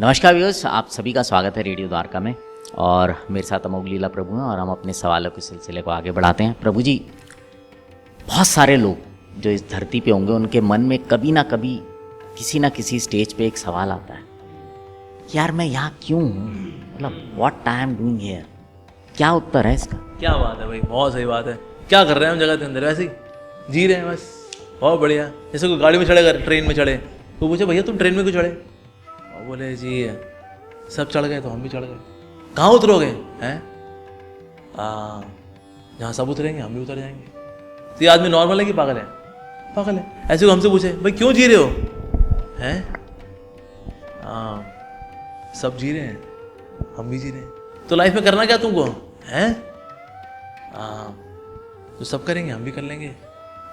नमस्कार व्यूअर्स, आप सभी का स्वागत है रेडियो द्वारका में। और मेरे साथ अमोघ लीला प्रभु हैं और हम अपने सवालों के सिलसिले को आगे बढ़ाते हैं। प्रभु जी, बहुत सारे लोग जो इस धरती पे होंगे उनके मन में कभी ना कभी किसी ना किसी स्टेज पे एक सवाल आता है, यार मैं यहाँ क्यों हूँ, मतलब what I am doing here. क्या उत्तर है इसका? क्या बात है भाई, बहुत सही बात है। क्या कर रहे हैं हम जगत के अंदर? वैसे ही जी रहे हैं बस, बहुत बढ़िया। जैसे कोई गाड़ी में चढ़ेगा, ट्रेन में चढ़े तो पूछे भैया तुम ट्रेन में क्यों चढ़े, और बोले जी सब चढ़ गए तो हम भी चढ़ गए। कहाँ उतरोगे? हैं जहाँ सब उतरेंगे हम भी उतर जाएंगे। तो ये आदमी नॉर्मल है कि पागल है? पागल है। ऐसे को हमसे पूछे भाई क्यों जी रहे हो, हैं सब जी रहे हैं हम भी जी रहे हैं, तो लाइफ में करना क्या तुमको हैं? तो सब करेंगे हम भी कर लेंगे।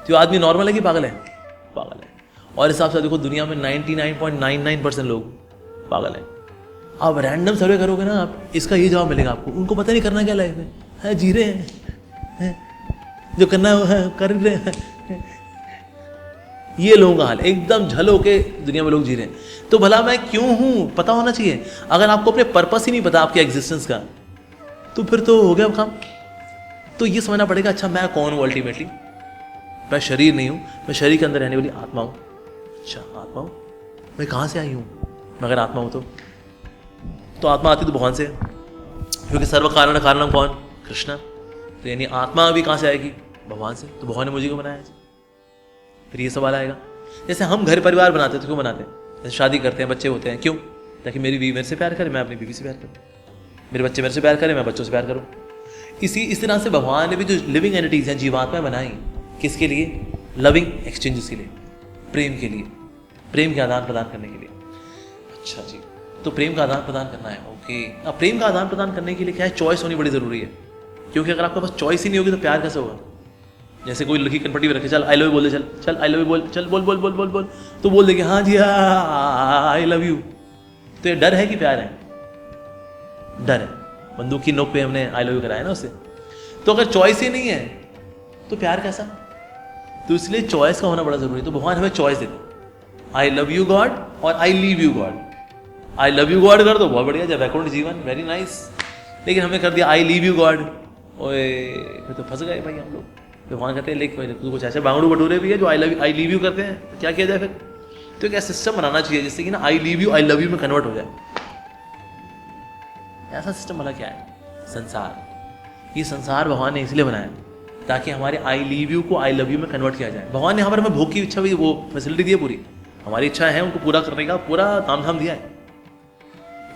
तो आदमी नॉर्मल है कि पागल है? पागल है। और हिसाब से देखो दुनिया में 99.99% लोग पागल है। आप रैंडम सर्वे करोगे ना, आप इसका ये जवाब मिलेगा आपको। उनको पता नहीं करना क्या लाइफ में है, जी रहे हैं, जो करना है कर रहे हैं। ये लोगों का हाल एकदम झलो के दुनिया में लोग जी रहे हैं। तो भला मैं क्यों हूं पता होना चाहिए। अगर आपको अपने पर्पस ही नहीं पता आपके एग्जिस्टेंस का, तो फिर तो हो गया काम। तो ये समझना पड़ेगा, अच्छा मैं कौन हूं अल्टीमेटली। मैं शरीर नहीं हूं, मैं शरीर के अंदर रहने वाली आत्मा हूं। अच्छा आत्मा हूं, मैं कहां से आई हूं? मैं अगर आत्मा हूं तो आत्मा आती तो भगवान से, क्योंकि सर्व कारण कारणम कौन? कृष्ण। तो यानी आत्मा भी कहां से आएगी? भगवान से। तो भगवान ने मुझे क्यों बनाया? फिर ये सवाल आएगा। जैसे हम घर परिवार बनाते हैं तो क्यों बनाते हैं? जैसे शादी करते हैं, बच्चे होते हैं, क्यों? ताकि मेरी बीवी मेरे से प्यार करे, मैं अपनी बीवी से प्यार करूँ, मेरे बच्चे मेरे से प्यार करें, मैं बच्चों से प्यार करूँ। इस तरह से भगवान ने भी जो लिविंग एंटिटीज हैं, जीवात्माएं बनाई, किसके लिए? लविंग एक्सचेंजेस के लिए, प्रेम के लिए, प्रेम के आदान प्रदान करने के लिए। अच्छा जी, तो प्रेम का आदान प्रदान करना है, ओके। अब प्रेम का आदान प्रदान करने के लिए क्या है? चॉइस होनी बड़ी ज़रूरी है, क्योंकि अगर आपके पास चॉइस ही नहीं होगी तो प्यार कैसे होगा? जैसे कोई लड़की कनपट्टी में रखे, चल आई लव यू बोल दे, चल आई लव यू बोल, चल बोल बोल बोल बोल बोल, तो बोल देंगे हाँ जी आई लव यू। तो ये डर है कि प्यार है? डर है। बंदूक की नोक पे हमने आई लव यू कराया ना उससे। तो अगर चॉइस ही नहीं है तो प्यार कैसा? तो इसलिए चॉइस का होना बड़ा जरूरी है। तो भगवान हमें चॉइस देते, आई लव यू गॉड और I leave you God. I love you God कर दो, बहुत बढ़िया, जब वैकुंठ जीवन, वेरी नाइस। लेकिन हमें कर दिया आई लीव यू गॉड, ओए फिर तो फंस गए भाई हम लोग। भगवान कहते हैं लेकिन तू कुछ ऐसे बांगड़ू बटूरे भी है जो आई लीव यू करते हैं, तो क्या किया जाए फिर? तो क्या सिस्टम बनाना चाहिए जिससे कि ना आई लव यू में कन्वर्ट हो जाए। ऐसा सिस्टम वाला क्या है? संसार। ये संसार भगवान ने इसलिए बनाया ताकि हमारे आई लीव यू को आई लव यू में कन्वर्ट किया जाए। भगवान ने यहाँ पर हमें भोग की इच्छा भी, वो फैसिलिटी दी है पूरी, हमारी इच्छा है उनको पूरा करने का पूरा तामझाम दिया है।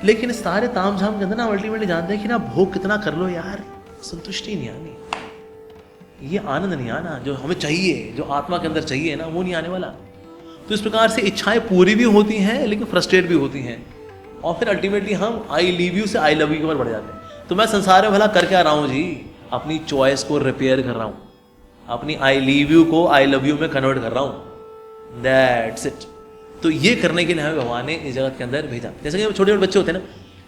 लेकिन इस सारे तामझाम के अंदर ना अल्टीमेटली जानते हैं कि ना भोग कितना कर लो यार, संतुष्टि नहीं आनी, ये आनंद नहीं आना जो हमें चाहिए, जो आत्मा के अंदर चाहिए ना, वो नहीं आने वाला। तो इस प्रकार से इच्छाएं पूरी भी होती हैं लेकिन फ्रस्ट्रेट भी होती हैं, और फिर अल्टीमेटली हम आई लीव यू से आई लव यू के ऊपर बढ़ जाते हैं। तो मैं संसार में भला कर क्या रहा हूँ जी? अपनी चॉइस को रिपेयर कर रहा हूँ, अपनी आई लीव यू को आई लव यू में कन्वर्ट कर रहा हूँ, दैट्स इट। तो ये करने के लिए हमें भगवान ने इस जगत के अंदर भेजा। जैसे कि छोटे छोटे बच्चे होते हैं ना,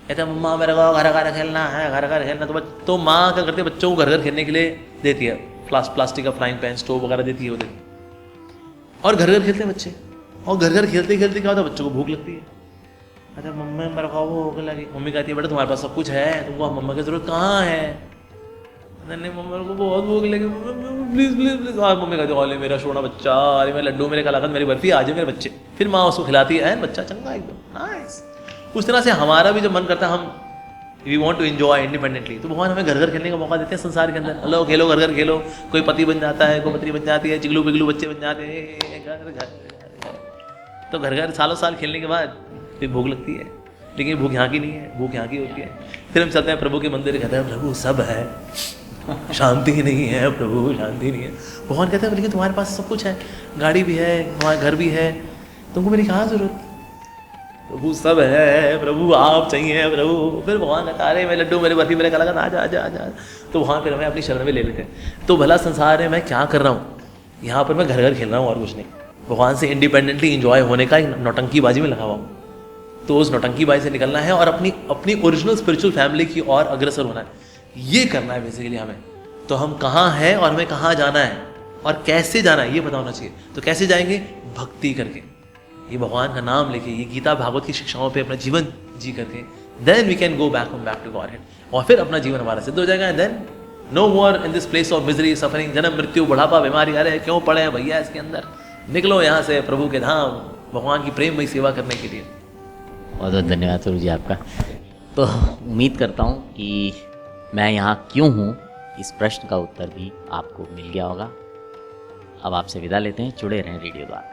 कहते हैं मम्मा मेरे को घर घर खेलना है, घर घर खेलना। तो माँ क्या करती है? बच्चों को घर घर खेलने के लिए देती है, प्लास्टिक का फ्राइंग पैन, स्टोव वगैरह देती है, वो देती है, और घर घर खेलते हैं बच्चे। और घर घर खेलते खेलते क्या होता है? बच्चों को भूख लगती है। अच्छा मम्मी मेरे को भूख लगी। मम्मी कहती है बेटा तुम्हारे पास सब कुछ है, तुमको मम्मा की जरूरत कहाँ है? नहीं मम्मा को बहुत भूख लगी, प्लीज प्लीज प्लीज। और मम्मी कहती है अरे मेरा सोना बच्चा, अरे मेरा लड्डू, मेरे कलाकंद, मेरी बर्फी, आज मेरे बच्चे। फिर माँ उसको खिलाती है, बच्चा चंगा एकदम नाइस। उस तरह से हमारा भी जब मन करता है, हम we want to enjoy independently, तो भगवान हमें घर घर खेलने का मौका देते हैं संसार के अंदर। हेलो खेलो, घर घर खेलो, कोई पति बन जाता है, कोई पत्नी बन जाती है, चिगलू पिगलू बच्चे बन जाते हैं, घर घर। तो घर घर सालों साल खेलने के बाद फिर भूख लगती है, लेकिन भूख यहाँ की नहीं है, भूख यहाँ की होती है। फिर हम चलते हैं प्रभु के मंदिर, कहते हैं प्रभु सब है, शांति नहीं है प्रभु, शांति नहीं है। भगवान कहते हैं लेकिन तुम्हारे पास सब कुछ है, गाड़ी भी है, तुम्हारा घर भी है, तुमको मेरी कहाँ जरूरत? प्रभु सब है, प्रभु आप चाहिए प्रभु। फिर भगवान कहता अरे मेरे लड्डू, मेरे बर्फी, मेरे कलाकंद, आजा आजा आजा। तो वहाँ फिर हमें अपनी शरण में ले लेते हैं। तो भला संसार में मैं क्या कर रहा हूँ? यहाँ पर मैं घर घर खेल रहा हूँ और कुछ नहीं, भगवान से इंडिपेंडेंटली इंजॉय होने का एक नौटंकीबाजी में लगा हुआ हूँ। तो उस नौटंकीबाजी से निकलना है और अपनी ओरिजिनल स्पिरिचुअल फैमिली की ओर अग्रसर होना है, ये करना है बेसिकली हमें। तो हम कहाँ हैं और हमें कहाँ जाना है और कैसे जाना है ये पता होना चाहिए। तो कैसे जाएंगे? भक्ति करके। ये भगवान का नाम लेके, ये गीता भागवत की शिक्षाओं पे अपना जीवन जी करके, then we can go back to Godhead, और फिर अपना जीवन हमारा सिद्ध हो जाएगा। And then no more in this place of misery, suffering, जन्म मृत्यु बुढ़ापा बीमारी, अरे क्यों पड़े हैं भैया इसके अंदर, निकलो यहाँ से प्रभु के धाम, भगवान की प्रेममयी सेवा करने के लिए। बहुत बहुत धन्यवाद प्रभु जी आपका। तो उम्मीद करता हूँ कि मैं यहाँ क्यों हूँ इस प्रश्न का उत्तर भी आपको मिल गया होगा। अब आपसे विदा लेते हैं, जुड़े रहें रेडियो द्वारा।